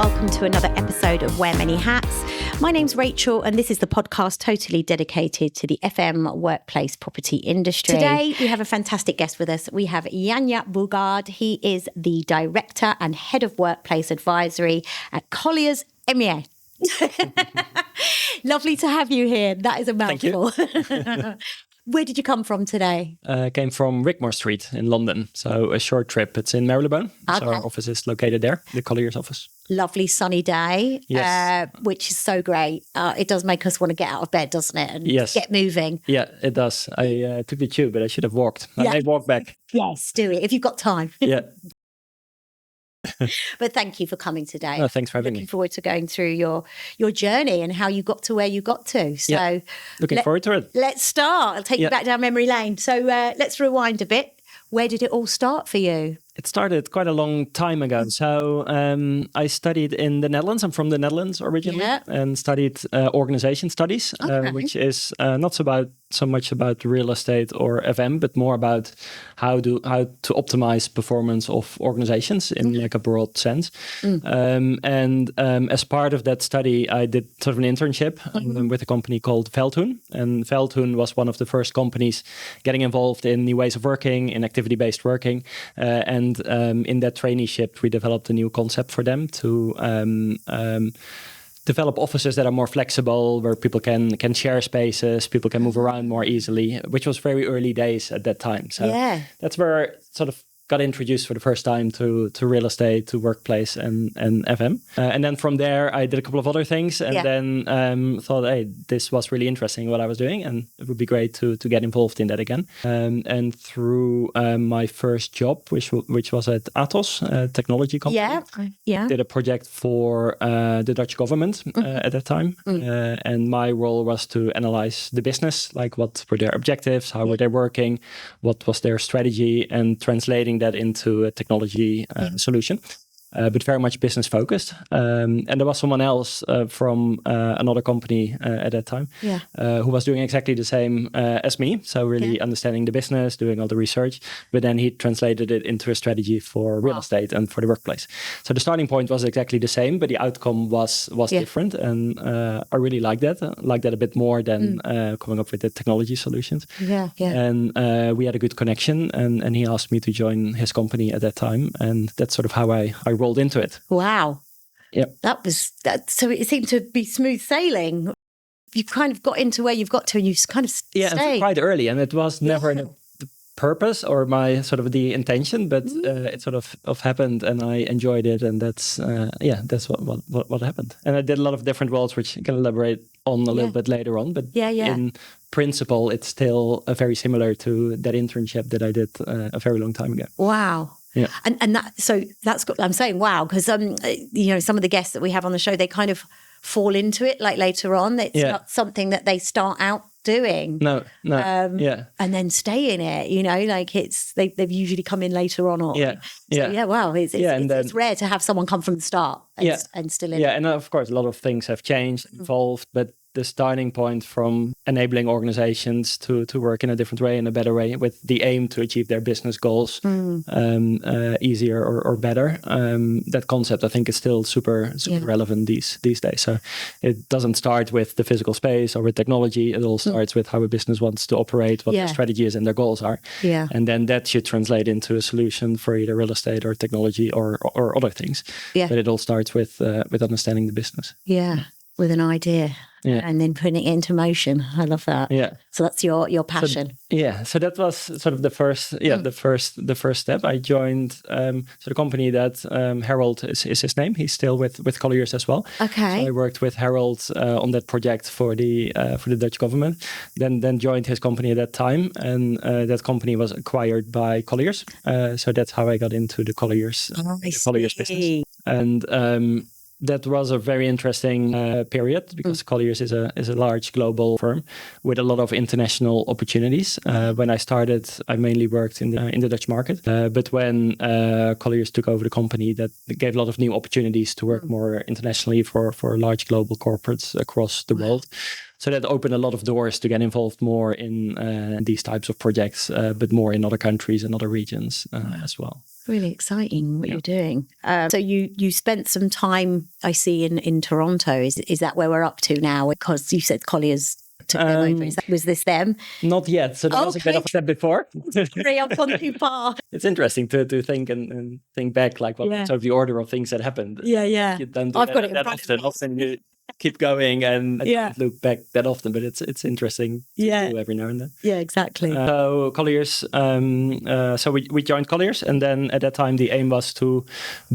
welcome to another episode of Wear Many Hats. My name's Rachel and this is the podcast totally dedicated to the FM workplace property industry. Today we have a fantastic guest with us. We have Jan Jaap Boogaard. He is the Director and Head of Workplace Advisory at Colliers EMEA. Lovely to have you here. That is a mouthful. Thank you. Where did you come from today? Came from Wigmore Street in London. So a short trip. It's in Marylebone. Okay. So our office is located there, the Colliers office. Lovely sunny day, yes. Which is so great. It does make us want to get out of bed, doesn't it? And yes. Get moving. Yeah, it does. I took the tube, but I should have walked. I may walk back. Yes, do it if you've got time. Yeah. But thank you for coming today. No, thanks for having me. Looking forward to going through your journey and how you got to where you got to. So yeah. Looking forward to it. Let's start. I'll take you back down memory lane. So let's rewind a bit. Where did it all start for you? It started quite a long time ago. So I studied in the Netherlands. I'm from the Netherlands originally, and studied organization studies, which is not so much about real estate or FM, but more about how to optimize performance of organizations in like a broad sense. As part of that study, I did sort of an internship with a company called Veldhoen. And Veldhoen was one of the first companies getting involved in new ways of working, in activity-based working, and in that traineeship, we developed a new concept for them to develop offices that are more flexible, where people can share spaces, people can move around more easily, which was very early days at that time. So that's where I sort of got introduced for the first time to real estate, to workplace and FM. And then from there, I did a couple of other things and then thought, hey, this was really interesting what I was doing and it would be great to get involved in that again. And through my first job, which was at Atos, a technology company, did a project for the Dutch government at that time. And my role was to analyze the business, like what were their objectives, how were they working, what was their strategy, and translating that into a technology solution, but very much business focused. And there was someone else from another company at that time who was doing exactly the same as me. So really understanding the business, doing all the research, but then he translated it into a strategy for real estate and for the workplace. So the starting point was exactly the same, but the outcome was different. And I really like that a bit more than coming up with the technology solutions. And we had a good connection and he asked me to join his company at that time. And that's sort of how I rolled into it. Wow. Yeah. That. So it seemed to be smooth sailing. You kind of got into where you've got to and you kind of stayed. Yeah, quite early. And it was never the purpose or my sort of the intention, but it sort of happened and I enjoyed it. And that's what happened. And I did a lot of different roles, which I can elaborate on a little bit later on. But in principle, it's still very similar to that internship that I did a very long time ago. Wow. Yeah, and that's good. I'm saying wow because some of the guests that we have on the show, they kind of fall into it like later on. It's not something that they start out doing. No. And then stay in it. Like they've usually come in later on. Wow. It's rare to have someone come from the start and still in it. Yeah, and of course a lot of things have changed, evolved, but the starting point from enabling organizations to work in a different way, in a better way, with the aim to achieve their business goals easier or better. That concept, I think, is still super relevant these days. So it doesn't start with the physical space or with technology. It all starts with how a business wants to operate, what their strategy is and their goals are. Yeah. And then that should translate into a solution for either real estate or technology or other things. Yeah. But it all starts with understanding the business. Yeah, with an idea. Yeah. And then putting it into motion. I love that. Yeah. So that's your passion. So that was sort of the first step. I joined the company that Harold is his name. He's still with Colliers as well. Okay. So I worked with Harold on that project for the Dutch government. Then joined his company at that time, and that company was acquired by Colliers. So that's how I got into the Colliers business. And that was a very interesting period because Colliers is a large global firm with a lot of international opportunities. When I started, I mainly worked in the Dutch market. But when Colliers took over the company, that gave a lot of new opportunities to work more internationally for large global corporates across the world. So that opened a lot of doors to get involved more in these types of projects, but more in other countries and other regions as well. Really exciting what you're doing. So you spent some time, I see, in Toronto. Is that where we're up to now? Because you said Colliers took them over. Was this them? Not yet. So there was a bit of a step before. Sorry, I've gone too far. It's interesting to think and think back, like what sort of the order of things that happened. Yeah. You don't do I've that, got it that often. Often you keep going and don't look back that often, but it's interesting to do every now and then. Yeah, exactly. So Colliers, so we joined Colliers, and then at that time the aim was to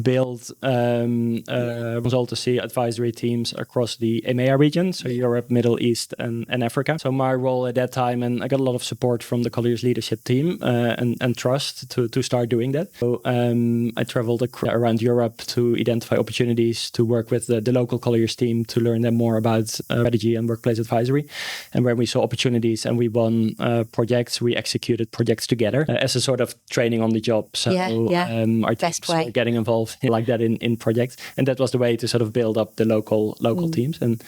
build consultancy advisory teams across the EMEA region, so Europe, Middle East, and Africa. So my role at that time, and I got a lot of support from the Colliers leadership team and trust to start doing that. So I traveled around Europe to identify opportunities to work with the local Colliers team to learn them more about strategy and workplace advisory. And when we saw opportunities and we won projects, we executed projects together as a sort of training on the job. So our teams were getting involved like that in projects. And that was the way to sort of build up the local teams. And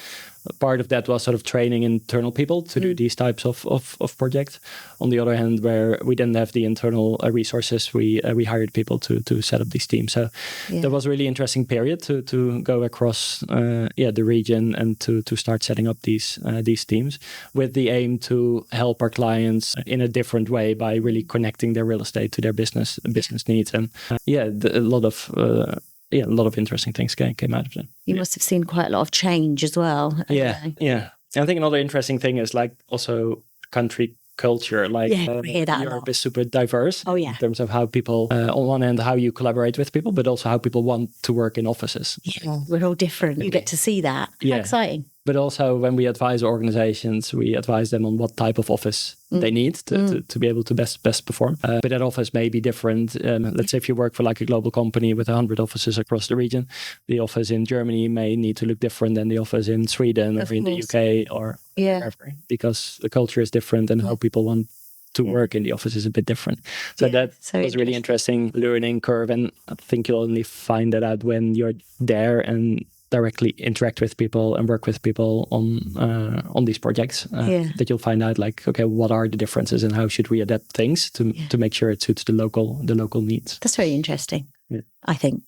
part of that was sort of training internal people to do these types of projects. On the other hand, where we didn't have the internal resources, we hired people to set up these teams. So that was a really interesting period to go across the region and to start setting up these teams with the aim to help our clients in a different way by really connecting their real estate to their business needs. And a lot of interesting things came out of them. You must have seen quite a lot of change as well. Yeah. And I think another interesting thing is like also country culture. Like we hear that Europe is super diverse in terms of how people, on one hand, how you collaborate with people, but also how people want to work in offices. Yeah, we're all different. You get to see that. How exciting. But also when we advise organizations, we advise them on what type of office they need to be able to best perform. But that office may be different. Let's say if you work for like a global company with 100 offices across the region, the office in Germany may need to look different than the office in Sweden or in the UK or wherever, because the culture is different and how people want to work in the office is a bit different. So that was really interesting learning curve. And I think you'll only find that out when you're there and directly interact with people and work with people on these projects, that you'll find out like, okay, what are the differences and how should we adapt things to make sure it suits the local needs. That's very interesting. I think.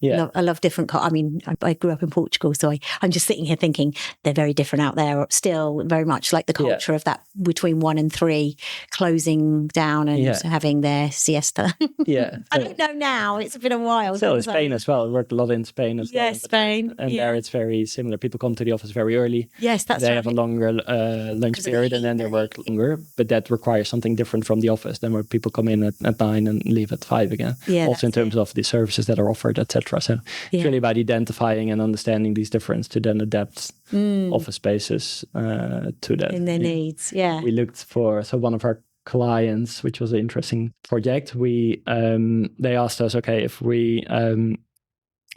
Yeah, I love different. I mean, I grew up in Portugal, so I'm just sitting here thinking they're very different out there. Still, very much like the culture of that between 1 and 3 closing down and having their siesta. I don't know now. It's been a while. Still in Spain as well. I worked a lot in Spain as well. Yes, Spain. And there it's very similar. People come to the office very early. Yes, that's They have a longer lunch period and then they work longer. But that requires something different from the office than where people come in at 9 and leave at 5 again. Yeah, also in terms of the services that are offered, etc. So it's really about identifying and understanding these differences to then adapt office spaces to that. In their needs, We looked for, one of our clients, which was an interesting project, they asked us, okay, if we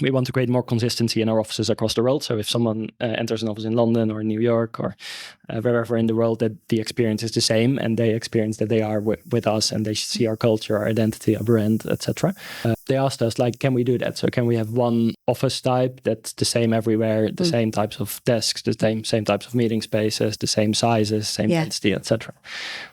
want to create more consistency in our offices across the world. So if someone enters an office in London or New York or wherever in the world, that the experience is the same and they experience that they are with us and they see our culture, our identity, our brand, etc. They asked us, like, can we do that? So can we have one office type that's the same everywhere, the same types of desks, the same types of meeting spaces, the same sizes, same density, etc.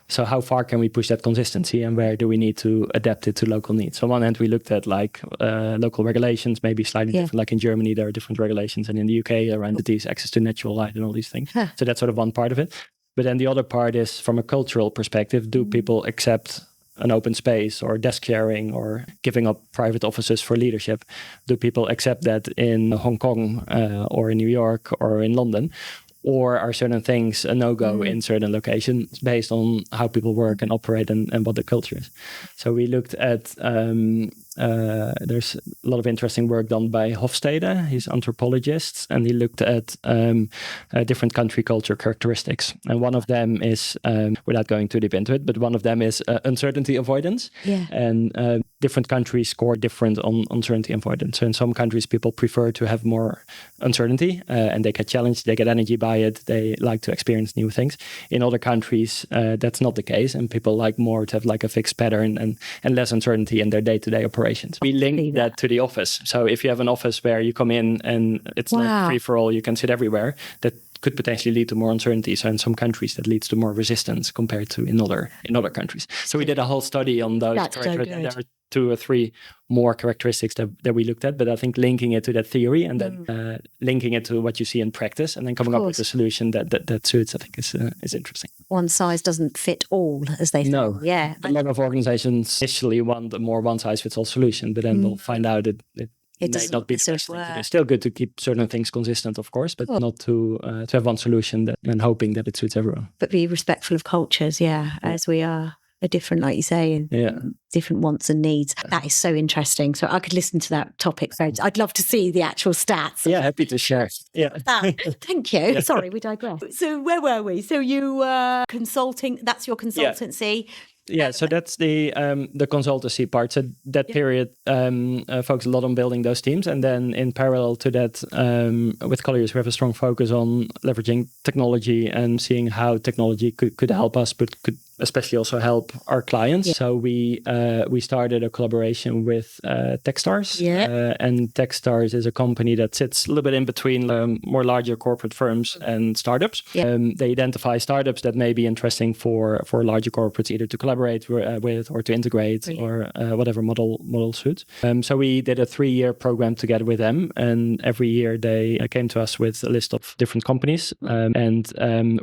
So how far can we push that consistency and where do we need to adapt it to local needs? So on one hand, we looked at like local regulations, maybe slightly different. Like in Germany, there are different regulations, and in the UK around these access to natural light and all these things. So that's sort of one part of it. But then the other part is from a cultural perspective, do people accept an open space or desk sharing or giving up private offices for leadership? Do people accept that in Hong Kong or in New York or in London? Or are certain things a no-go in certain locations based on how people work and operate and what the culture is? So we looked at, there's a lot of interesting work done by Hofstede. He's an anthropologist, and he looked at different country culture characteristics. And one of them is, without going too deep into it, but one of them is uncertainty avoidance. And different countries score different on uncertainty avoidance. So in some countries, people prefer to have more uncertainty and they get challenged, they get energy by it, they like to experience new things. In other countries, that's not the case, and people like more to have like a fixed pattern and less uncertainty in their day-to-day operations. We link that to the office. So if you have an office where you come in and it's not free for all, you can sit everywhere, that could potentially lead to more uncertainty. So in some countries that leads to more resistance compared to in other countries. So we did a whole study on those. That's so good. There are 2 or 3 more characteristics that we looked at, but I think linking it to that theory and then linking it to what you see in practice and then coming up with a solution that suits, I think is interesting. One size doesn't fit all, as they say. No. Yeah. A lot of organizations initially want a more one-size-fits-all solution, but then we'll find out it may not be the best thing to do. It's still good to keep certain things consistent, of course, but not to have one solution and hoping that it suits everyone. But be respectful of cultures, as we are different, like you say, and different wants and needs. That is so interesting. So I could listen to that topic. So I'd love to see the actual stats. Yeah, happy to share. Yeah. Thank you. Yeah. Sorry, we digress. So where were we? So you were consulting, that's your consultancy. Yeah, so that's the consultancy part. So that period focused a lot on building those teams. And then in parallel to that, with Colliers, we have a strong focus on leveraging technology and seeing how technology could help us, but could especially also help our clients. Yeah. So we started a collaboration with Techstars. Yeah. And Techstars is a company that sits a little bit in between more larger corporate firms and startups. Yeah. They identify startups that may be interesting for larger corporates, either to collaborate with or to integrate or whatever model suits. So we did a 3-year program together with them, and every year they came to us with a list of different companies, and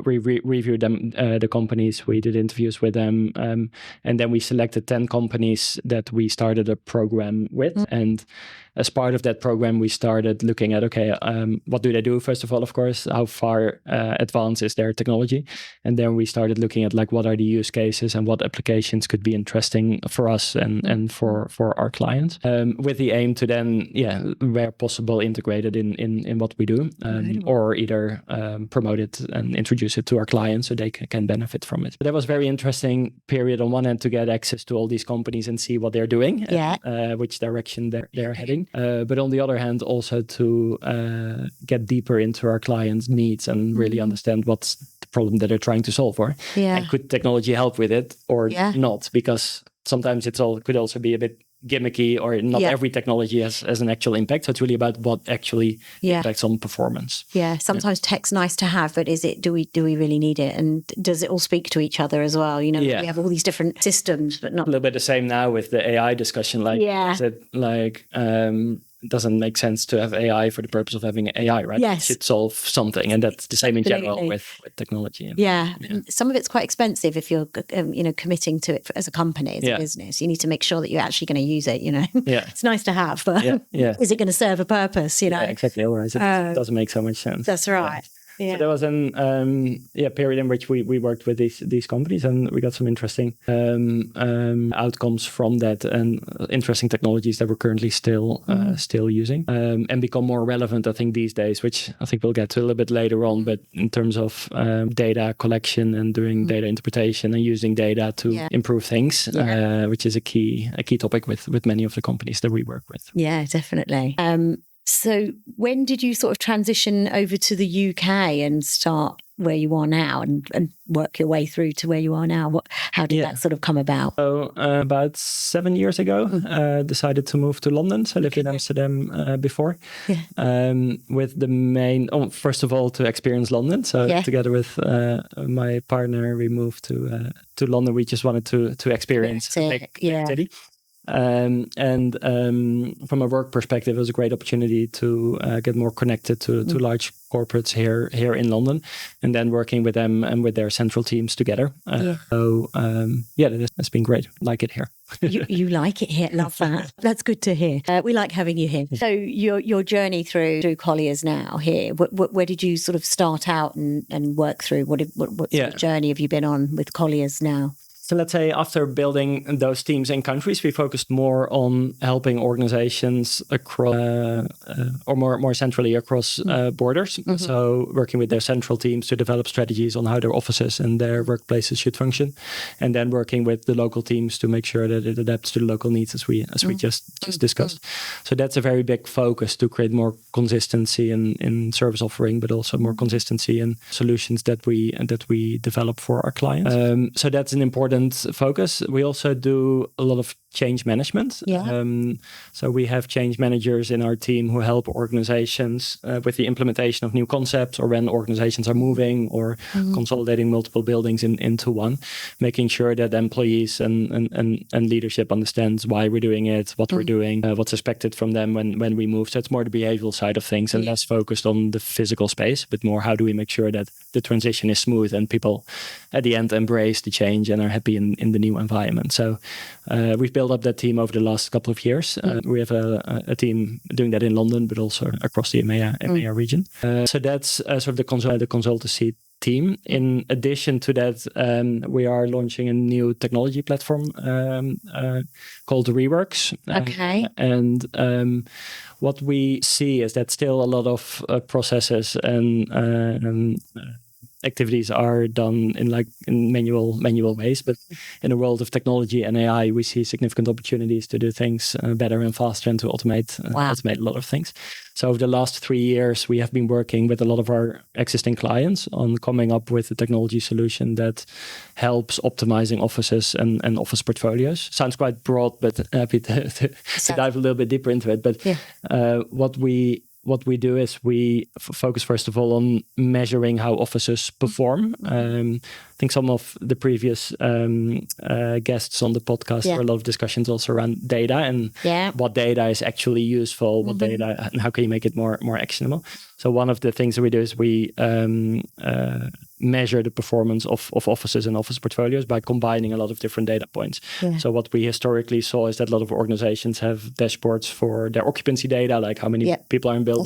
we reviewed them, the companies. We did interviews with them, and then we selected 10 companies that we started a program with. And as part of that program, we started looking at, what do they do? First of all, of course, how far advanced is their technology? And then we started looking at what are the use cases and what applications could be interesting for us and for our clients, with the aim to then, where possible, integrate it in what we do, or either promote it and introduce it to our clients so they can benefit from it. But that was a very interesting period on one hand to get access to all these companies and see what they're doing, which direction they're heading. But on the other hand, also to get deeper into our clients' needs and really understand what's the problem that they're trying to solve for. Yeah. And could technology help with it or not? Because sometimes could also be a bit gimmicky, or not every technology has an actual impact. So it's really about what actually impacts on performance. Yeah, sometimes tech's nice to have, but do we really need it? And does it all speak to each other as well? We have all these different systems, but not... A little bit the same now with the AI discussion. It doesn't make sense to have AI for the purpose of having AI, right? Yes. It should solve something. And that's the same in general with technology. Yeah. Some of it's quite expensive if you're, committing to it as a company, as a business. You need to make sure that you're actually going to use it, Yeah. It's nice to have, but is it going to serve a purpose, Yeah, exactly. Otherwise, it doesn't make so much sense. That's right. Yeah. So there was an period in which we worked with these companies, and we got some interesting outcomes from that, and interesting technologies that we're currently still using, and become more relevant, I think, these days, which I think we'll get to a little bit later on. But in terms of data collection and doing data interpretation and using data to improve things, which is a key topic with many of the companies that we work with. Yeah, definitely. So when did you sort of transition over to the UK and start where you are now and work your way through to where you are now? How did that sort of come about? So about 7 years ago, decided to move to London. So I lived in Amsterdam before, with the main, first of all, to experience London. So together with my partner, we moved to London. We just wanted to experience a big city. And from a work perspective, it was a great opportunity to get more connected to large corporates here in London, and then working with them and with their central teams together. So that's been great. Like it here. You like it here. Love that. That's good to hear. We like having you here. So your journey through Colliers now here, where did you sort of start out and work through? What sort of journey have you been on with Colliers now? So let's say after building those teams in countries, we focused more on helping organizations across, or more centrally across borders. Mm-hmm. So working with their central teams to develop strategies on how their offices and their workplaces should function, and then working with the local teams to make sure that it adapts to the local needs, as we just discussed. So that's a very big focus, to create more consistency in service offering, but also more consistency in solutions that we develop for our clients. So that's an important focus. We also do a lot of change management. Yeah. So we have change managers in our team who help organizations with the implementation of new concepts, or when organizations are moving or consolidating multiple buildings into one, making sure that employees and leadership understands why we're doing it, what we're doing, what's expected from them when we move. So it's more the behavioral side of things and less focused on the physical space, but more how do we make sure that the transition is smooth and people at the end embrace the change and are happy in the new environment. So we've built up that team over the last couple of years. We have a team doing that in London, but also across the EMEA region. So that's sort of the consultancy team. In addition to that, we are launching a new technology platform called Reworks. Okay. And what we see is that still a lot of processes and activities are done in manual ways, but in the world of technology and AI, we see significant opportunities to do things better and faster and to automate a lot of things. So over the last 3 years, we have been working with a lot of our existing clients on coming up with a technology solution that helps optimizing offices and office portfolios. Sounds quite broad, but happy to dive a little bit deeper into it. But what we do is we focus, first of all, on measuring how offices perform. I think some of the previous guests on the podcast, there were a lot of discussions also around data and what data is actually useful, what data, and how can you make it more actionable. So one of the things that we do is we measure the performance of offices and office portfolios by combining a lot of different data points. So what we historically saw is that a lot of organizations have dashboards for their occupancy data, like how many people are in buildings.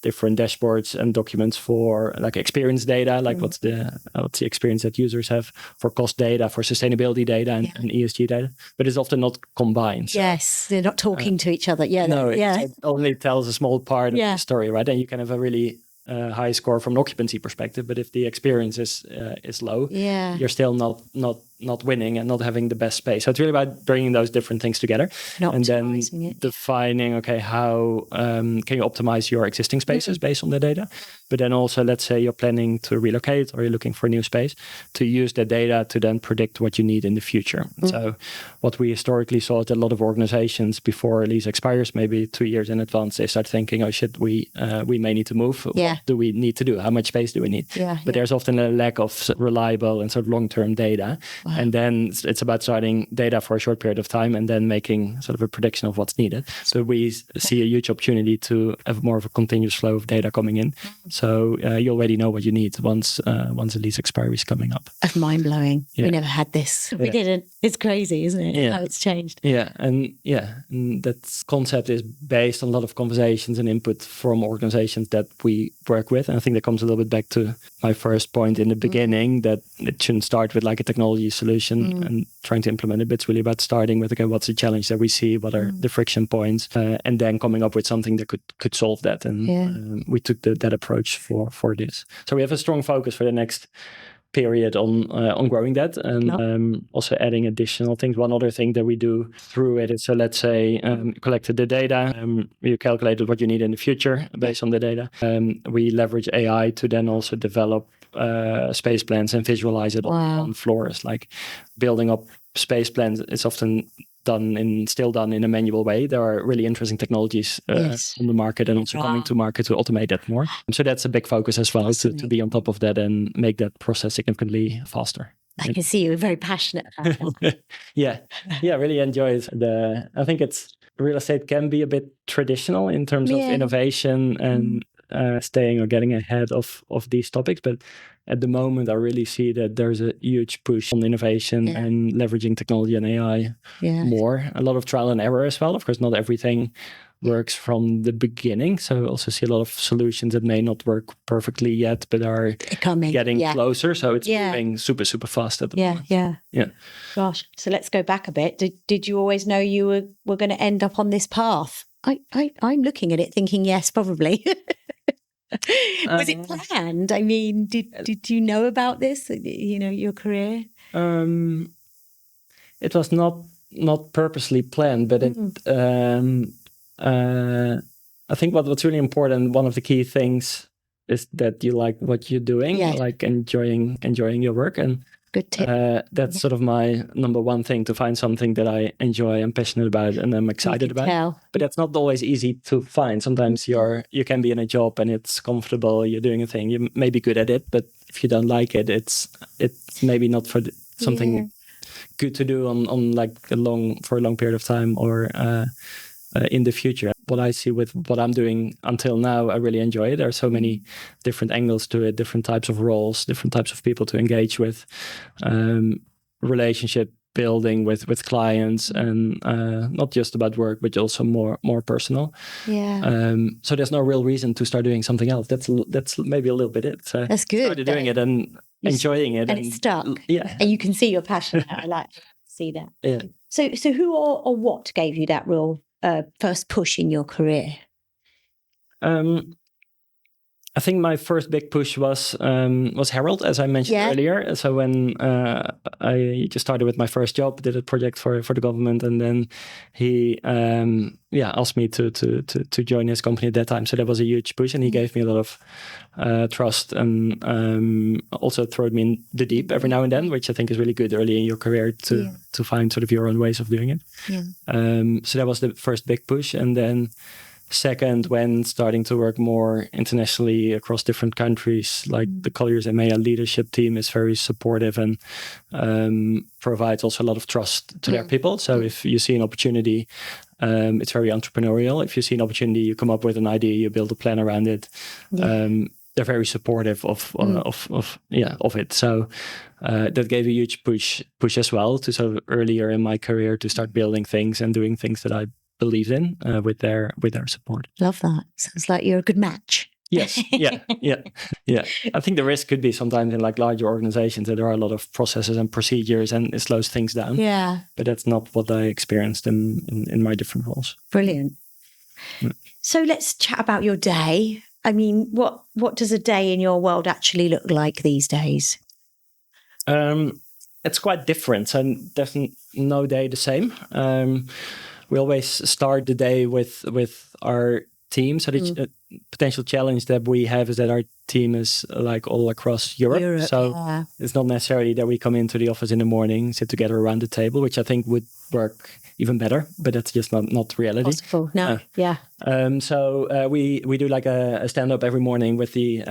Different dashboards and documents for like experience data, like what's the experience that users have, for cost data, for sustainability data and ESG data. But it's often not combined. Yes, they're not talking to each other. It only tells a small part of the story, right? And you can have a really high score from an occupancy perspective, but if the experience is low, you're still not winning and not having the best space. So it's really about bringing those different things together and then defining, okay, how can you optimize your existing spaces based on the data? But then also, let's say you're planning to relocate or you're looking for a new space, to use the data to then predict what you need in the future. So what we historically saw is that a lot of organizations, before a lease expires, maybe 2 years in advance, they start thinking, oh shit, we may need to move. What do we need to do? How much space do we need? But there's often a lack of reliable and sort of long-term data. And then it's about starting data for a short period of time and then making sort of a prediction of what's needed. So we see a huge opportunity to have more of a continuous flow of data coming in. So you already know what you need once a lease expiry is coming up. That's mind-blowing. We never had this. We didn't. It's crazy, isn't it? How it's changed. And that concept is based on a lot of conversations and input from organizations that we work with. And I think that comes a little bit back to my first point in the beginning, that it shouldn't start with like a technology solution and trying to implement it, but it's really about starting with, okay, what's the challenge that we see? What are the friction points? And then coming up with something that could solve that. And we took that approach for this. So we have a strong focus for the next period on growing that and also adding additional things. One other thing that we do through it is, so let's say you collected the data, you calculated what you need in the future based on the data. We leverage AI to then also develop space plans and visualize it on floors. Like building up space plans is often still done in a manual way. There are really interesting technologies on the market and also coming to market to automate that more. So that's a big focus as well, to be on top of that and make that process significantly faster. I can see you're very passionate about that. Really enjoy it. I think real estate can be a bit traditional in terms of innovation and staying or getting ahead of these topics. But at the moment, I really see that there's a huge push on innovation and leveraging technology and AI more. A lot of trial and error as well. Of course, not everything works from the beginning. So I also see a lot of solutions that may not work perfectly yet, but are getting closer. So it's moving super, super fast at the moment. Yeah. Gosh. So let's go back a bit. Did you always know you were going to end up on this path? I'm looking at it thinking, yes, probably. Was it planned? I mean, did you know about this? Your career? It was not purposely planned, but I think what's really important, one of the key things is that you like what you're doing, like enjoying your work. And Good tip. That's sort of my number one thing, to find something that I enjoy, I'm passionate about, and I'm excited about. Tell. But that's not always easy to find. Sometimes you can be in a job and it's comfortable, you're doing a thing, you may be good at it, but if you don't like it, it's maybe not for something good to do on like for a long period of time, or in the future. What I see with what I'm doing until now, I really enjoy it. There are so many different angles to it, different types of roles, different types of people to engage with, relationship building with clients, and not just about work, but also more personal. Yeah. So there's no real reason to start doing something else. That's maybe a little bit it. So that's good. Started doing it and enjoying it, and it's stuck. Yeah. And you can see your passion. I like to see that. Yeah. So who or what gave you that real first push in your career? I think my first big push was Harold, as I mentioned earlier. So when I just started with my first job, did a project for the government, and then he asked me to join his company at that time. So that was a huge push, and he gave me a lot of trust, and also threw me in the deep every now and then, which I think is really good early in your career to find sort of your own ways of doing it. Yeah. So that was the first big push, and then second, when starting to work more internationally across different countries, like the Colliers EMEA leadership team is very supportive and provides also a lot of trust to their people. So if you see an opportunity, it's very entrepreneurial. If you see an opportunity, you come up with an idea, you build a plan around it. They're very supportive of it. So that gave a huge push as well to sort of earlier in my career to start building things and doing things that I believed in with their support. Love that. Sounds like you're a good match. Yes. Yeah. I think the risk could be sometimes in like larger organizations that there are a lot of processes and procedures and it slows things down. Yeah. But that's not what I experienced in my different roles. Brilliant. Yeah. So let's chat about your day. I mean, what does a day in your world actually look like these days? It's quite different. So there's no day the same. We always start the day with our team. So the potential challenge that we have is that our team is like all across Europe. So it's not necessarily that we come into the office in the morning, sit together around the table, which I think would work even better, but that's just not reality. Possible. No. So we do like a stand-up every morning with the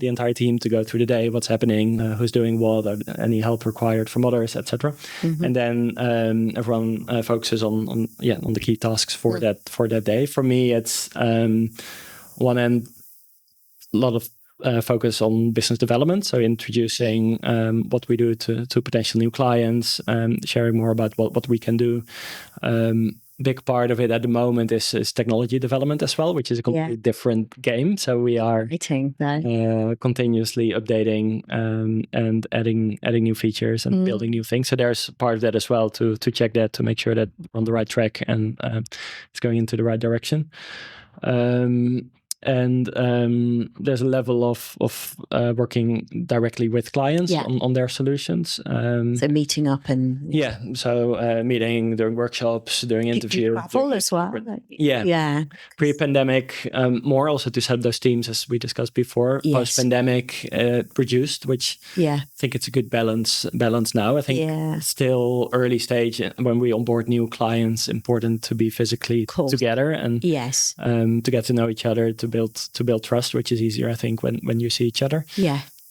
entire team to go through the day, what's happening, who's doing what, any help required from others, etc. And then everyone focuses on the key tasks for that day. For me, it's one end, a lot of focus on business development, so introducing what we do to potential new clients, sharing more about what we can do. Big part of it at the moment is technology development as well, which is a completely different game. So we are continuously updating and adding new features and building new things. So there's part of that as well to check that, to make sure that we're on the right track and it's going into the right direction. And there's a level of working directly with clients on their solutions. So meeting up and meeting, doing workshops, doing interviews. Travel as well. Pre-pandemic, more also to set those teams as we discussed before. Post-pandemic, reduced, which I think it's a good balance now. I think still early stage when we onboard new clients, important to be physically together and to get to know each other, to build trust, which is easier, I think, when you see each other.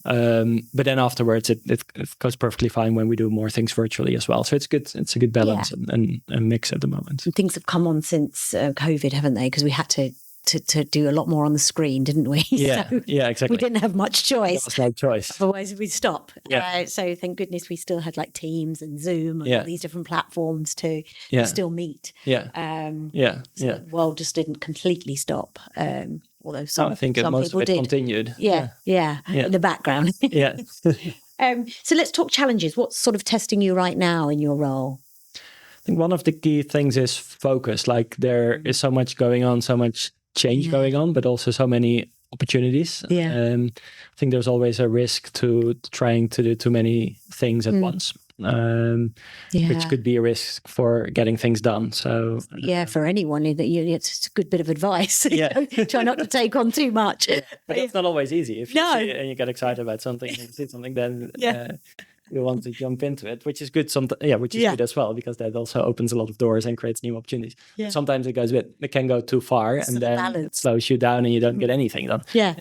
But then afterwards, it goes perfectly fine when we do more things virtually as well. So it's good. It's a good balance and mix at the moment. And things have come on since COVID, haven't they? Because we had to do a lot more on the screen, didn't we? Exactly. We didn't have much choice. There was no choice. Otherwise, we'd stop. So thank goodness we still had like Teams and Zoom and all these different platforms to still meet. So the world just didn't completely stop. Although some most people of it did. Continued. In the background. So let's talk challenges. What's sort of testing you right now in your role? I think one of the key things is focus. Like there is so much going on, so much change going on, but also so many opportunities. I think there's always a risk to trying to do too many things at once. Which could be a risk for getting things done. So for anyone, it's a good bit of advice. Try not to take on too much. But it's not always easy. If you see it and you get excited about something, and see something, then you want to jump into it, which is good. Which is good as well, because that also opens a lot of doors and creates new opportunities. Yeah. Sometimes it can go too far, and then it slows you down, and you don't get anything done. Yeah.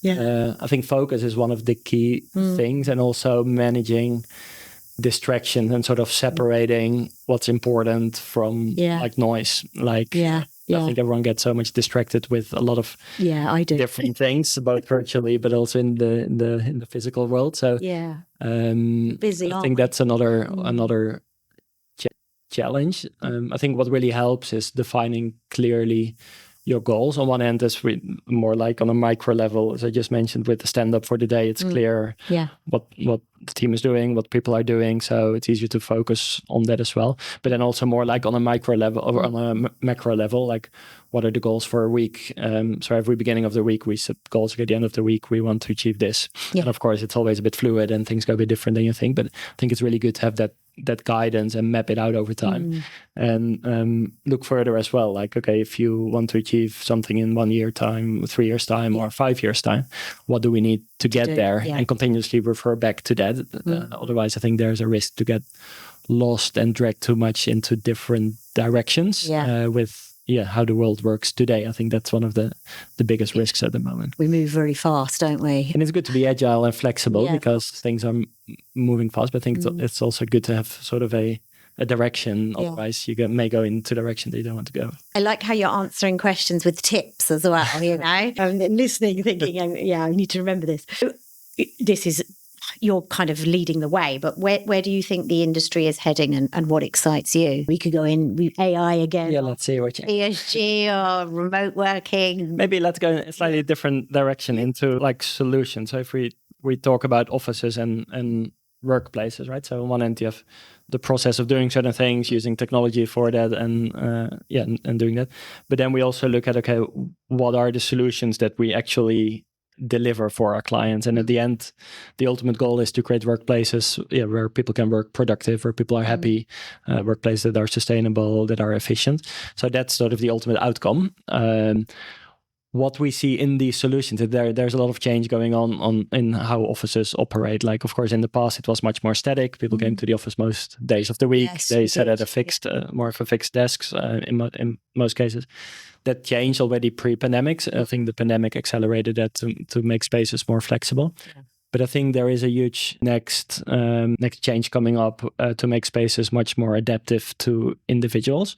I think focus is one of the key things, and also managing distractions and sort of separating what's important from like noise. I think everyone gets so much distracted with a lot of different things, both virtually but also in the physical world. So busy. I think that's another challenge. I think what really helps is defining clearly your goals. On one end, is more like on a micro level, as I just mentioned with the stand-up for the day. It's clear what the team is doing, what people are doing, so it's easier to focus on that as well. But then also more like on a micro level or on a macro level, like what are the goals for a week? So every beginning of the week, we set goals. At the end of the week, we want to achieve this. And of course, it's always a bit fluid and things go a bit different than you think. But I think it's really good to have that guidance and map it out over time, and look further as well. Like, okay, if you want to achieve something in 1 year time, 3 years time, or 5 years time, what do we need to get there? And continuously refer back to that. Otherwise, I think there's a risk to get lost and dragged too much into different directions with how the world works today. I think that's one of the biggest risks at the moment. We move very fast, don't we? And it's good to be agile and flexible because things are moving fast. But I think it's also good to have sort of a direction. Otherwise, you may go into a direction that you don't want to go. I like how you're answering questions with tips as well. I'm listening, thinking, I need to remember this. This is, you're kind of leading the way, but where do you think the industry is heading, and what excites you? We could go in AI again. Yeah, let's see what ESG or remote working. Maybe let's go in a slightly different direction into like solutions. So if we talk about offices and workplaces, right? So on one end you have the process of doing certain things, using technology for that, and doing that. But then we also look at, okay, what are the solutions that we actually deliver for our clients? And at the end, the ultimate goal is to create workplaces where people can work productive, where people are happy, workplaces that are sustainable, that are efficient. So that's sort of the ultimate outcome. What we see in these solutions, there's a lot of change going on in how offices operate. Like, of course, in the past, it was much more static. People came to the office most days of the week. Yes, they sat at a fixed, more of a fixed desks in most cases. That changed already pre-pandemic. I think the pandemic accelerated that to make spaces more flexible. Yeah. But I think there is a huge next change coming up to make spaces much more adaptive to individuals.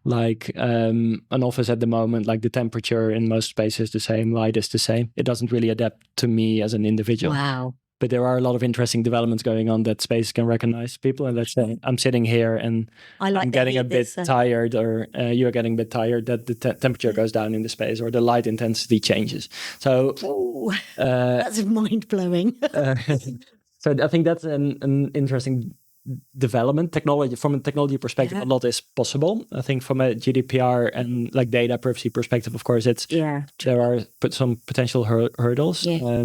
Like an office at the moment, like the temperature in most spaces is the same, light is the same. It doesn't really adapt to me as an individual. Wow. But there are a lot of interesting developments going on that space can recognize people. And let's say I'm sitting here and I'm getting a bit tired, or you're getting a bit tired, that the temperature goes down in the space, or the light intensity changes. So that's mind-blowing. So I think that's an interesting development. Technology, from a technology perspective, a lot is possible. I think from a GDPR and like data privacy perspective, of course, there are some potential hurdles. Yeah.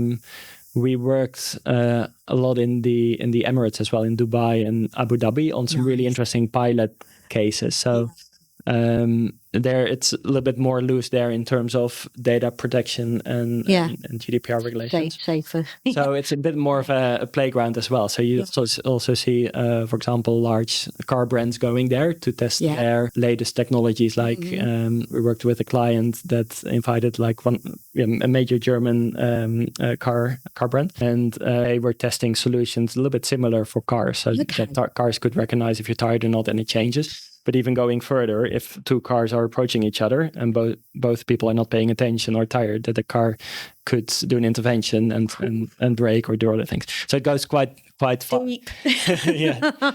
We worked a lot in the Emirates as well, in Dubai and Abu Dhabi, on some really interesting pilot cases. So there it's a little bit more loose there in terms of data protection and GDPR regulations. Safer. So it's a bit more of a playground as well. So you also see, for example, large car brands going there to test their latest technologies. Like we worked with a client that invited like a major German car brand, and they were testing solutions a little bit similar for cars. So that cars could recognize if you're tired or not, and it changes. But even going further, if two cars are approaching each other and both people are not paying attention or tired, that the car could do an intervention and brake or do other things. So it goes quite far. Deep.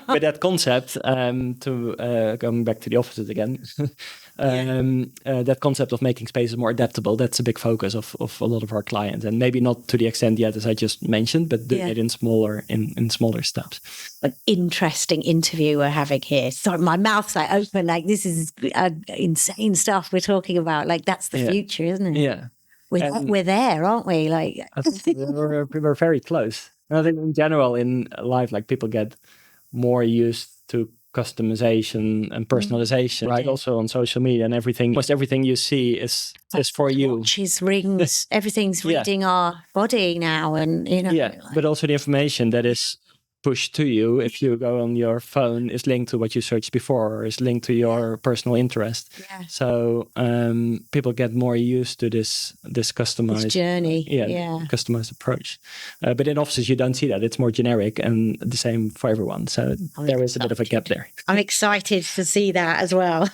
But that concept, going back to the offices again, that concept of making spaces more adaptable, that's a big focus of a lot of our clients. And maybe not to the extent yet as I just mentioned, but doing it in smaller steps. An interesting interview we're having here. Sorry, my mouth's like open, like this is insane stuff we're talking about. Like that's the future, isn't it? Yeah. We're there, aren't we? Like I think we're very close. And I think in general in life, like people get more used to customization and personalization, right? Also on social media and everything. Almost everything you see is for you. Watches, rings, everything's reading our body now, and but also the information that is pushed to you if you go on your phone is linked to what you searched before or is linked to your personal interest. Yeah. So people get more used to this customized journey. Customized approach. But in offices you don't see that. It's more generic and the same for everyone. So there is a bit of a gap there. I'm excited to see that as well.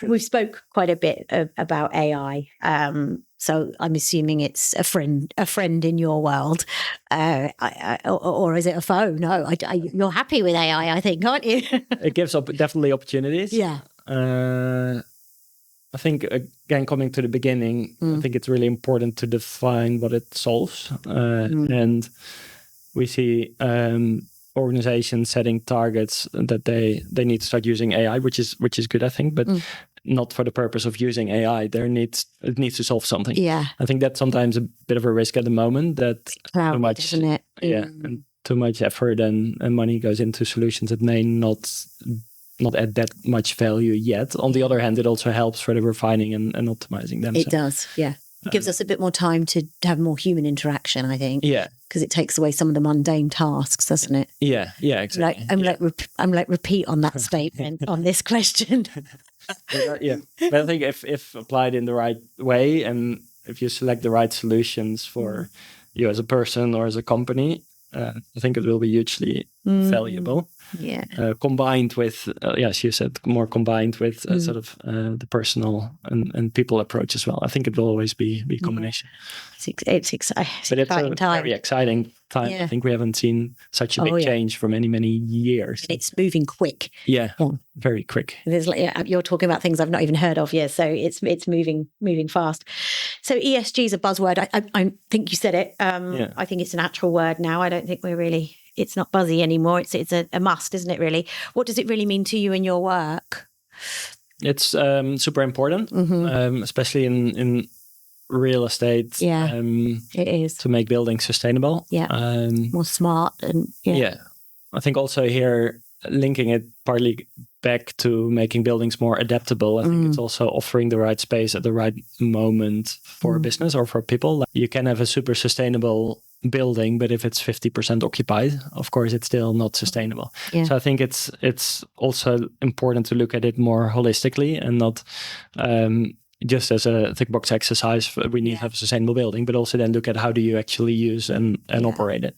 We've spoke quite a bit about AI. So I'm assuming it's a friend in your world, or is it a foe? No, you're happy with AI, I think, aren't you? It gives definitely opportunities. Yeah. I think, again, coming to the beginning, I think it's really important to define what it solves. And we see organizations setting targets that they need to start using AI, which is good, I think, but not for the purpose of using AI. It needs to solve something. Yeah, I think that's sometimes a bit of a risk at the moment. That too much, isn't it? Yeah, and too much effort and money goes into solutions that may not add that much value yet. On the other hand, it also helps for the refining and optimizing them. It does, yeah. It gives us a bit more time to have more human interaction, I think. Yeah. Because it takes away some of the mundane tasks, doesn't it? Yeah, exactly. I'm like repeat on that statement on this question. But I think if applied in the right way and if you select the right solutions for you as a person or as a company, I think it will be hugely valuable. Yeah. Combined with, as you said, more combined with sort of the personal and people approach as well. I think it will always be a combination. It's exciting. But it's a very exciting time. Yeah. I think we haven't seen such a big change for many, many years. And it's moving quick. Yeah, very quick. There's you're talking about things I've not even heard of yet, so it's moving fast. So ESG is a buzzword. I think you said it. I think it's an actual word now. I don't think it's not buzzy anymore. It's a must, isn't it, really? What does it really mean to you in your work? It's super important, especially in real estate. Yeah, it is. To make buildings sustainable. Yeah, more smart. And I think also here, linking it partly back to making buildings more adaptable. I think it's also offering the right space at the right moment for a business or for people. Like you can have a super sustainable building, but if it's 50% occupied, of course, it's still not sustainable. Yeah. So I think it's also important to look at it more holistically and not just as a tick box exercise. We need to have a sustainable building, but also then look at how do you actually use and operate it.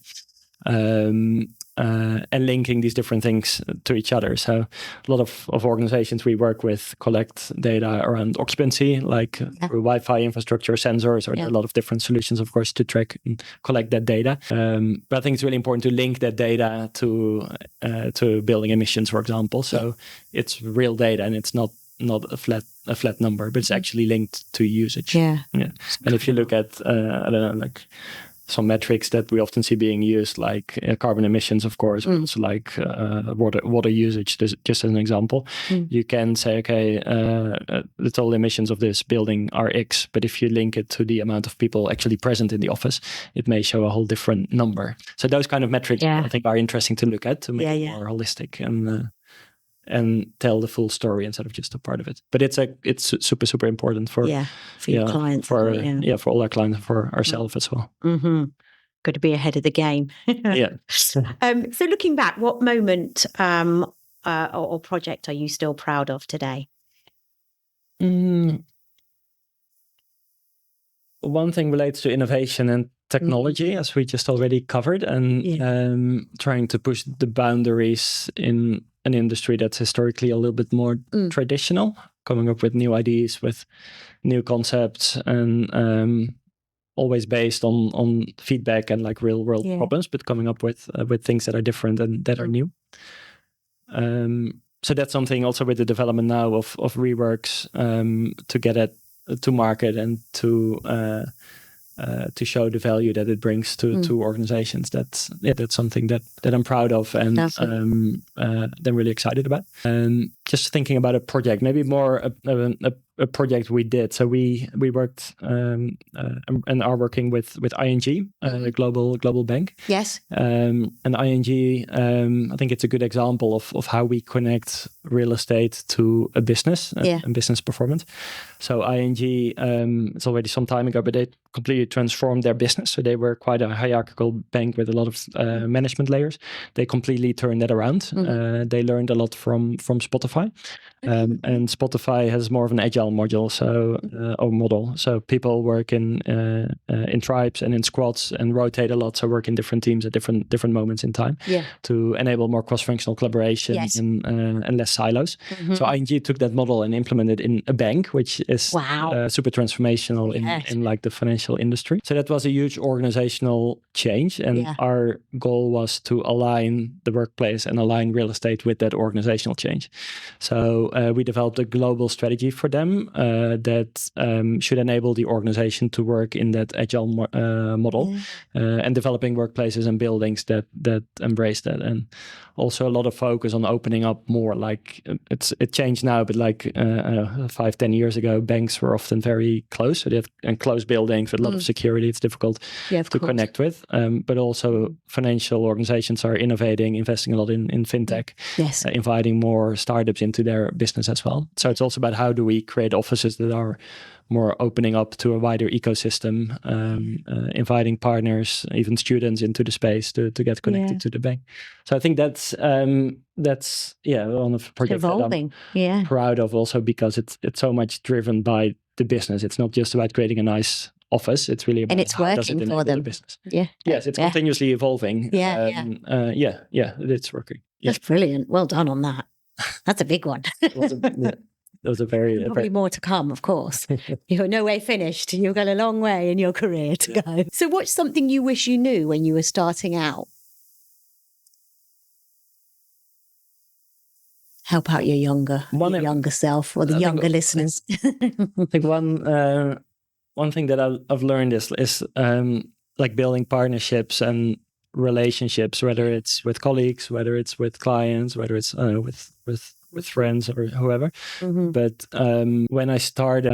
And linking these different things to each other. So a lot of organizations we work with collect data around occupancy, like through Wi-Fi infrastructure, sensors, or there are a lot of different solutions, of course, to track and collect that data. But I think it's really important to link that data to building emissions, for example. So it's real data and it's not a flat number, but it's actually linked to usage. Yeah. And if you look at I don't know, like some metrics that we often see being used, like carbon emissions, of course, but also like water usage, just as an example. You can say, okay, the total emissions of this building are X, but if you link it to the amount of people actually present in the office, it may show a whole different number. So those kind of metrics, I think, are interesting to look at to make it more holistic and tell the full story instead of just a part of it. But it's super, super important for your clients, for all our clients, for ourselves as well. Got to be ahead of the game. So looking back, what moment or project are you still proud of today? One thing relates to innovation and technology, as we just already covered, and trying to push the boundaries in an industry that's historically a little bit more traditional, coming up with new ideas, with new concepts, and always based on feedback and like real world problems, but coming up with things that are different and that are new. So that's something also with the development now of reworks to get it to market and to show the value that it brings to organizations. That's something that I'm proud of and I'm really excited about. And just thinking about a project, maybe more a project we did. So we worked and are working with ING, a global bank. Yes. And ING, I think it's a good example of how we connect real estate to a business and business performance. So ING, it's already some time ago, but they completely transformed their business. So they were quite a hierarchical bank with a lot of management layers. They completely turned that around. They learned a lot from Spotify. And Spotify has more of an agile module, or model. So people work in tribes and in squads and rotate a lot. So work in different teams at different moments in time to enable more cross-functional collaboration and less silos. So ING took that model and implemented it in a bank, which is super transformational in like the financial industry. So that was a huge organizational change, and our goal was to align the workplace and align real estate with that organizational change. So we developed a global strategy for them that should enable the organization to work in that agile model, and developing workplaces and buildings that embrace that, and also a lot of focus on opening up more. Like it changed now, but like 5-10 years ago, banks were often very close, so they have enclosed buildings with a lot of security. It's difficult to connect with, but also financial organizations are innovating, investing a lot in fintech, inviting more startups into their business as well. So it's also about how do we create offices that are more opening up to a wider ecosystem, inviting partners, even students into the space to get connected to the bank. So I think that's one of the projects that I'm proud of, also because it's so much driven by the business. It's not just about creating a nice office. It's really about it's how working does it enable for them. the business. Yes, it's continuously evolving. It's working. That's brilliant. Well done on that. That's a big one. There was probably more to come, of course. You're no way finished. You've got a long way in your career to go. So what's something you wish you knew when you were starting out? Help out your younger self, or the younger listeners. I think one thing that I've learned is like building partnerships and relationships, whether it's with colleagues, whether it's with clients, whether it's with friends or whoever. But when I started,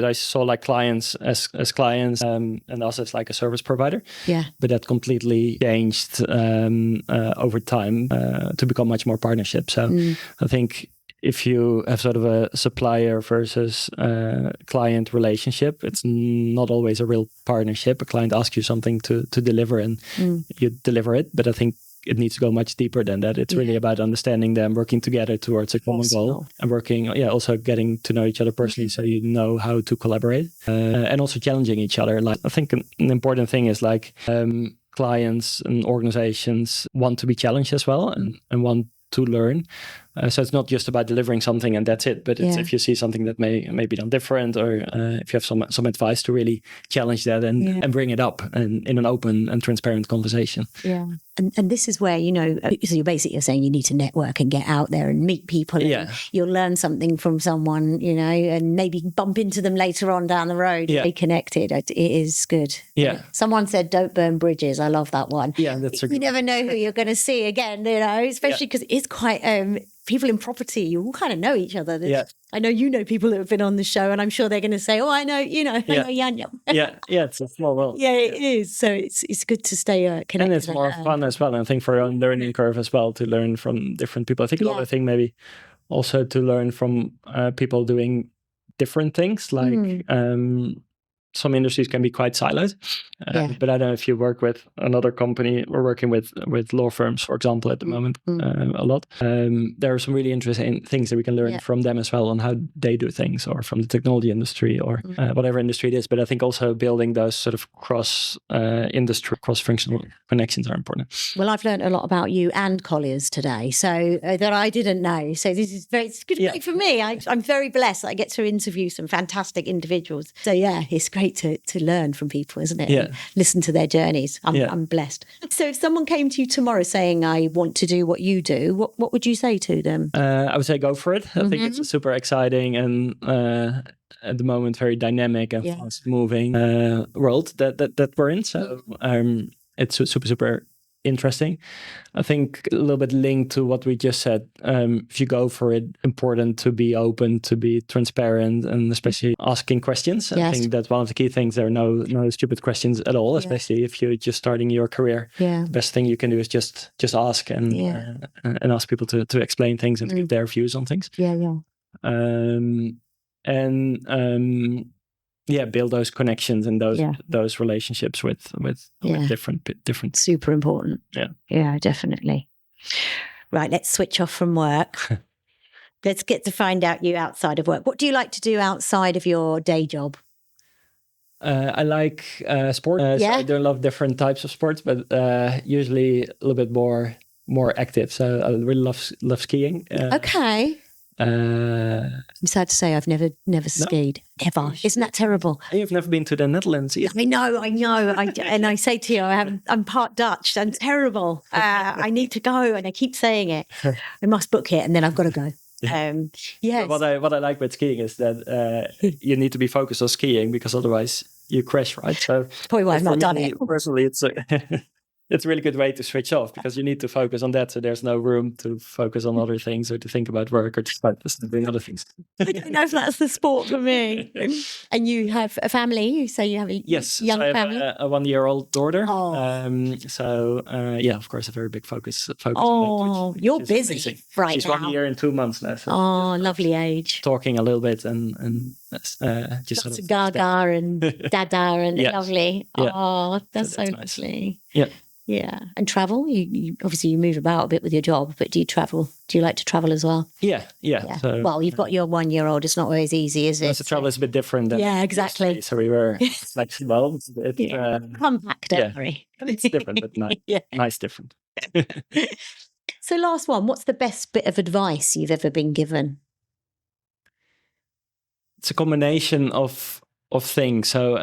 I saw like clients as clients, and us as like a service provider. But that completely changed over time to become much more partnership. So I think if you have sort of a supplier versus client relationship, it's not always a real partnership. A client asks you something to deliver, and you deliver it. But I think it needs to go much deeper than that. It's really about understanding them, working together towards a common goal, and working, also getting to know each other personally, so you know how to collaborate, and also challenging each other. Like I think an important thing is like clients and organizations want to be challenged as well, and want to learn. So it's not just about delivering something and that's it, but it's if you see something that may be done different, or if you have some advice, to really challenge that and bring it up and in an open and transparent conversation. And this is where, so you're saying you need to network and get out there and meet people. And you'll learn something from someone, and maybe bump into them later on down the road. Stay connected. It is good. Someone said, don't burn bridges. I love that one. That's you never know who you're going to see again, especially because it's quite... people in property, you all kind of know each other. I know people that have been on the show, and I'm sure they're going to say, I know, I know Jan Jaap. It's a small world. It is. So it's good to stay connected. And it's more fun as well. And I think for your own learning curve as well, to learn from different people. I think another thing maybe also to learn from people doing different things, like some industries can be quite siloed, but I don't know if you work with another company. We're working with law firms, for example, at the moment a lot. There are some really interesting things that we can learn from them as well on how they do things, or from the technology industry, or whatever industry it is. But I think also building those sort of cross-industry, cross-functional connections are important. Well, I've learned a lot about you and Colliers today, so that I didn't know. So this is it's good for me. I'm very blessed that I get to interview some fantastic individuals. So it's great to learn from people, isn't it? And listen to their journeys. I'm blessed. So if someone came to you tomorrow saying, I want to do what you do, what would you say to them? I would say go for it. I think it's a super exciting and at the moment very dynamic and fast moving world that we're in. So it's super interesting. I think a little bit linked to what we just said. If you go for it, important to be open, to be transparent, and especially asking questions. I think that's one of the key things. There are no stupid questions at all, especially if you're just starting your career. The best thing you can do is just ask and ask people to explain things and to give their views on things. build those connections and those relationships with different. Super important. Yeah, definitely. Right, let's switch off from work. Let's get to find out you outside of work. What do you like to do outside of your day job? I like sport. So I do a lot of different types of sports, but usually a little bit more active. So I really love skiing. Okay. I'm sad to say I've never skied. Never. Isn't that terrible? You've never been to the Netherlands either. I know. And I say to you, I'm part Dutch. I'm terrible. I need to go, and I keep saying it. I must book it, and then I've got to go. Yes. What I like with skiing is that you need to be focused on skiing, because otherwise you crash, right? So probably why I've not done it. Personally, it's a really good way to switch off, because you need to focus on that. So there's no room to focus on other things, or to think about work, or to start doing other things. I don't know if that's the sport for me. And you have a family. You say you have a young family. I have a 1-year-old daughter. Oh. Of course, a very big focus on that. Oh, you're busy right She's now. 1 year and 2 months now. So lovely age. Talking a little bit and just lots of gaga and dada and lovely. Yeah. Oh, that's so nice. Lovely. Yeah. Yeah. And travel? You obviously you move about a bit with your job, but do you travel? Do you like to travel as well? Yeah. So, well, you've got your 1-year-old. It's not always easy, is it? The travel is a bit different. Exactly. So we were flexible. Come back, don't worry. It's different, but nice different. So last one, what's the best bit of advice you've ever been given? It's a combination of things. So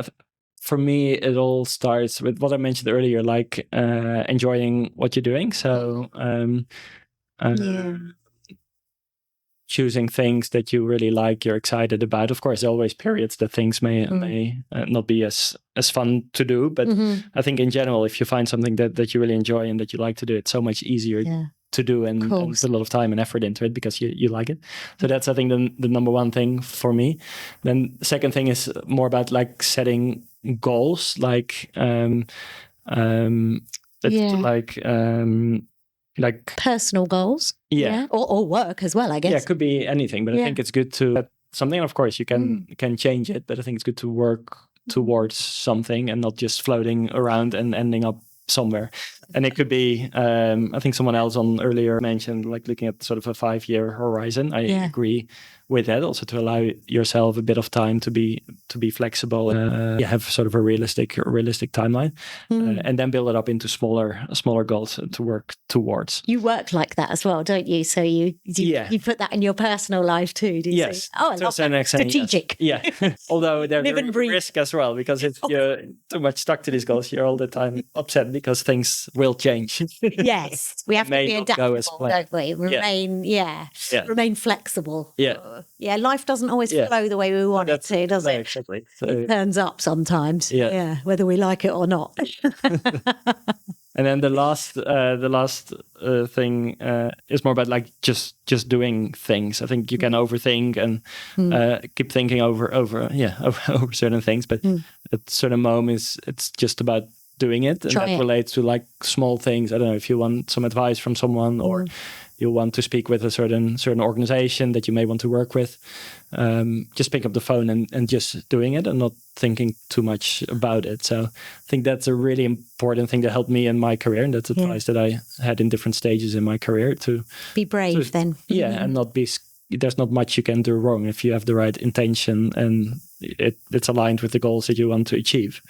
for me, it all starts with what I mentioned earlier, like enjoying what you're doing. So choosing things that you really like, you're excited about. Of course, there are always periods that things may not be as fun to do. But I think in general, if you find something that you really enjoy and that you like to do, it's so much easier to do and put a lot of time and effort into it, because you like it. So that's, I think, the number one thing for me. Then the second thing is more about like setting goals, like personal goals, or work as well, I guess. Yeah, it could be anything, but I think it's good to something. Of course, you can change it, but I think it's good to work towards something and not just floating around and ending up somewhere. And it could be, I think someone else on earlier mentioned, like looking at sort of a 5-year horizon. I agree with that, also to allow yourself a bit of time to be flexible and have sort of a realistic timeline, and then build it up into smaller goals to work towards. You work like that as well, don't you? So you put that in your personal life too, do you? Yes. Oh, I love that. Strategic. Yes. Yeah. Although there's a risk as well, because if you're too much stuck to these goals, you're all the time upset because things will change. Yes. We have to be adaptable, don't we? Remain flexible. Yeah. Life doesn't always flow the way we want it to, does it? Exactly. So, it turns up sometimes. Yeah, whether we like it or not. And then the last thing is more about like just doing things. I think you can overthink and keep thinking over certain things, but at certain moments it's just about doing it, and that relates to like small things. I don't know if you want some advice from someone, or you want to speak with a certain organization that you may want to work with. Just pick up the phone and just doing it, and not thinking too much about it. So I think that's a really important thing that helped me in my career, and that's advice that I had in different stages in my career. To be brave, then. And not be. There's not much you can do wrong if you have the right intention and it's aligned with the goals that you want to achieve.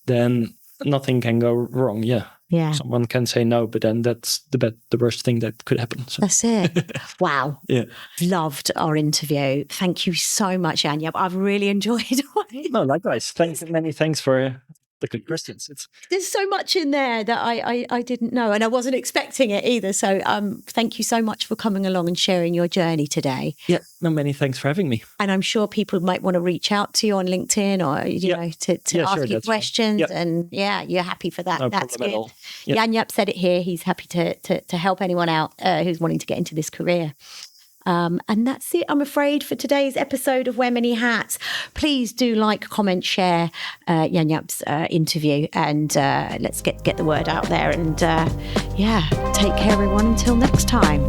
Then nothing can go wrong. Yeah. Someone can say no, but then that's the worst thing that could happen. So. That's it. Wow. Yeah. Loved our interview. Thank you so much, Jan Jaap. I've really enjoyed it. No, likewise. Many thanks for the good questions. There's so much in there that I didn't know, and I wasn't expecting it either. So thank you so much for coming along and sharing your journey today. Yeah, no, many thanks for having me. And I'm sure people might want to reach out to you on LinkedIn, or to ask you questions. And you're happy for that. No that's problem good. At all. Yep. Jan Jaap said it here. He's happy to help anyone out who's wanting to get into this career. And that's it, I'm afraid, for today's episode of Wear Many Hats. Please do like, comment, share Jan Jaap's interview, and let's get the word out there. And take care, everyone. Until next time.